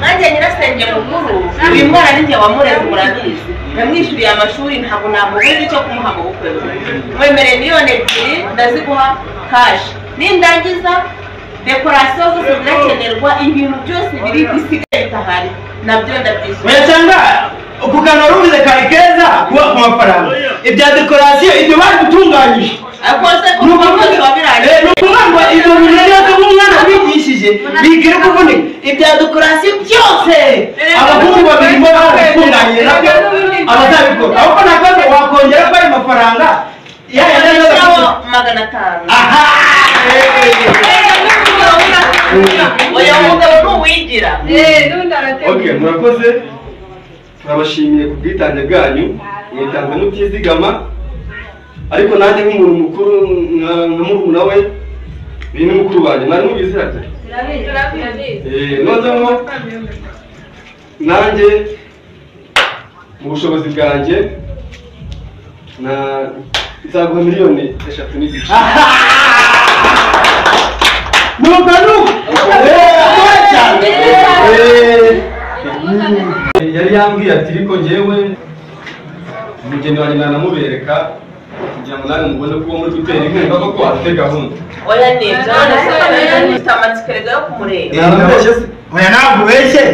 nanjye nyirasenge mukuru uyu mwana ninjye wamureze murabizi namwishyuriye amashuri ntabwo namubuze icyo kumuha mu bukwe mwemereye miliyoni 2 ndaziguha cash nindangiza dekorasiyo zose zirakenerwa ibintu byose biri bisigaye bitahari nabyo ndabyishyura cyangwa ukugana rubize kari keza kuba ku mafaranga ibya dekorasiyo ibyo bagutunganyije akose ko n'ubundi wabiranye n'ubundi ibyo bintu byose umwana bigishije bigira kuvunika ibya dekorasiyo byose abahungu babiri bo bagutunganyije nabyo abazabikora ahubwo nakaze wakongera ko ayo mafaranga yayo 500 aha oya mugabo n'uwigira okay murakoze turabashimiye ku bwitange bwanyu mwitanze mutizigama ariko nanjye nk'umuntu mukuru nka murumuna we ni mukuru wanjye mwari mubizi ati noneho nanjye mu bushobozi bwanjye na nzaguha miliyoni 3.5 yari yambwiye ati ariko njyewe umugeni wanjye nanamubereka kugira ngo nawe mubone ko muri gutera inkunga koko afite gahunda oya nibyo none amatsiko yo kumureba oya ntabwo ubeshye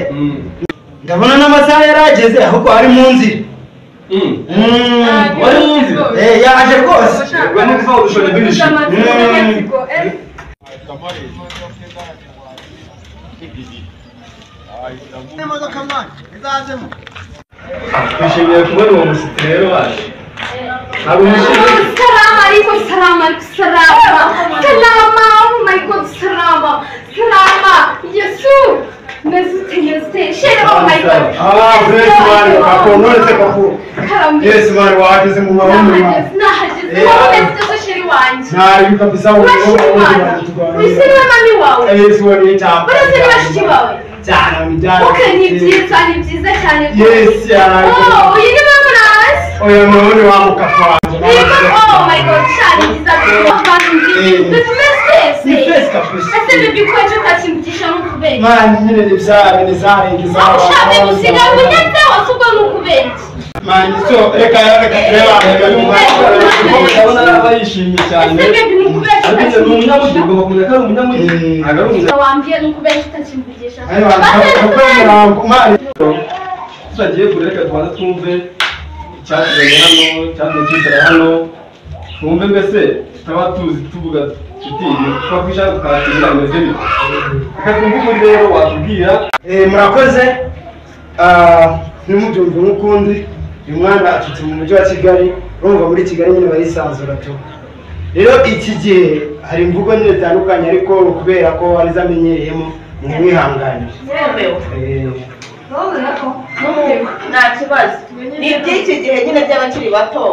ndabona n'amasaha yarageze ahubwo ari mu nzira wari mu nzira yaje rwose ubwo ni ukuvuga urushone rw'ibishyi twishimiye kubona uwo mushyitsi rero waje ntabwo mwishimiye Salam alaikum, salam alaikum, salama, oh my god, salama, Yesu, nezute, share, oh my god. bless man, kakonolese kapo. Yes man, wageze mu mahoro. Nahageze, wabeze sheri wanje. Nari kabisa uwo. Wisiriwe mami wawe. Yes, wari cyapa. Uretse bashiki bawe. Cyane bijyana. Okay, ni byiza cyane. Yes, cyane. Oh, uyu ni mama nawe. Oya none wa mukapwa. Oh my god, cyane byiza. Ni face kabisa. Ese bibi ko cyo katimukisha n'ukubera. Man, nyine nibzare nizare. Ushabe gusiga bunetse wasubwo n'ukubera. Man, so reka tureba ndabona abayishimye cyane ariko ni umunyamujyi ugomba kumenya ko ari umunyamujyi wambwiye n'ukubera utakimugisha. turagiye kure reka tubanza twumve icyatuzanye hano cyatuzanye hano twumve mbese tutaba tuzi tuvuga tuti twakwisha tukakira ameze bite reka twumve muri rero watubwira murakoze ntimubyumve nk'ukundi uyu mwana atutse mu mujyi wa Kigali urumva muri Kigali nyine barisanzura tu rero iki gihe hari imvugo nyine zitandukanye ariko kubera ko arizo amenyereyemo mu mwihanganire nta kibazo ni iby'iki gihe nyine by'abakiri bato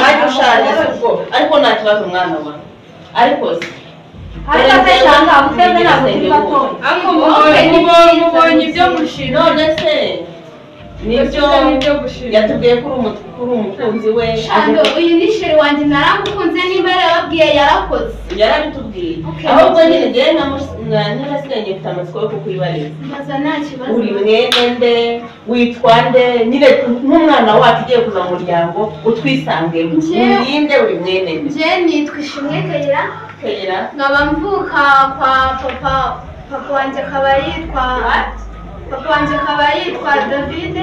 nanjye ushaje ubwo ariko nta kibazo mwana wa ariko se ariko se shanga muteze ntabwo turi bato ariko mubonye ibyo mushira none se nibyo yatubwiye ko uri umukunzi we shanga uyu ni sheri wanjye naramukunze nimba yarababwiye yarakoze yarabitubwiye ahubwo nyine njyewe narasigaye mfite amatsiko yo kukwibariza mbaza nta kibazo uri mwene nde witwa nde nyine nk'umwana wacu ugiye kuza mu muryango utwisangemo ninde uri mwene nde njye nitwa Ishimwe Kayira nkaba mvuka kwa papa wanjye akaba yitwa David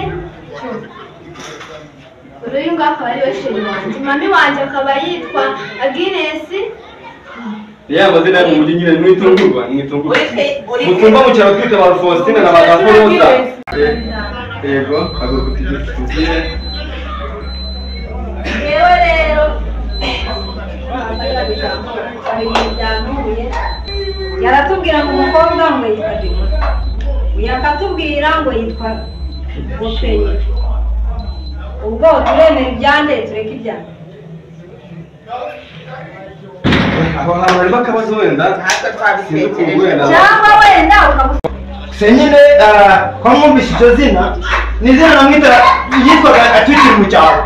uyu nguyu akaba ari we sheri wanjye mami wanjye akaba yitwa Agnes ya mazina mu mujyi nyine mwitungurwa mutumba mu cyaro twita ba Faustina na ba Foroza yego aguko tugiye yewe rero yaratubwira ngo umukobwa ngo yitwa Dima yakatubwira ngo yitwa Gopeye ubwo turemera ibyande tureka ibyande aho hantu hari bakabazo wenda cyangwa wenda ukabusa senyine kwa mwumvise icyo zina ni izina namwita yitwaga atukiri mu cyaro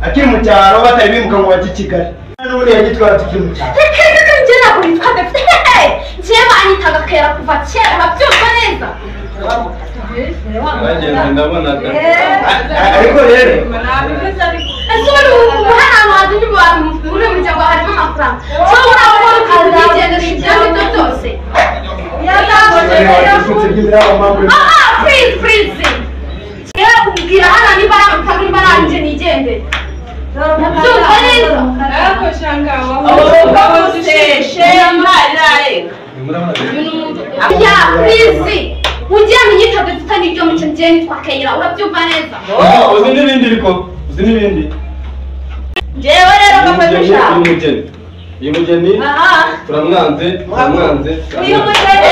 akiri mu cyaro batari bimuka ngo bajye i Kigali n'ubundi yagitwara atukiri mu cyaro njye ntabwo nitwa David njye banyitaga kera kuva kera babyumva neza byagenze ndabona da ariko rero ese ubu hano hantu n'abantu muri uyu muryango harimo amafaranga ushobora kubona ukigendera ibyangombwa byose please yewe kubwira hano niba ari amafaranga niba ari anjye nigendere byumva neza ya please ujyana inyitaga dufite n'ibyo mu kintu gihe nitwa Kayira urabyumva neza uzi n'ibindi ariko uzi n'ibindi njyewe rero gafasha uyu mugeni turamwanze uyu mugeni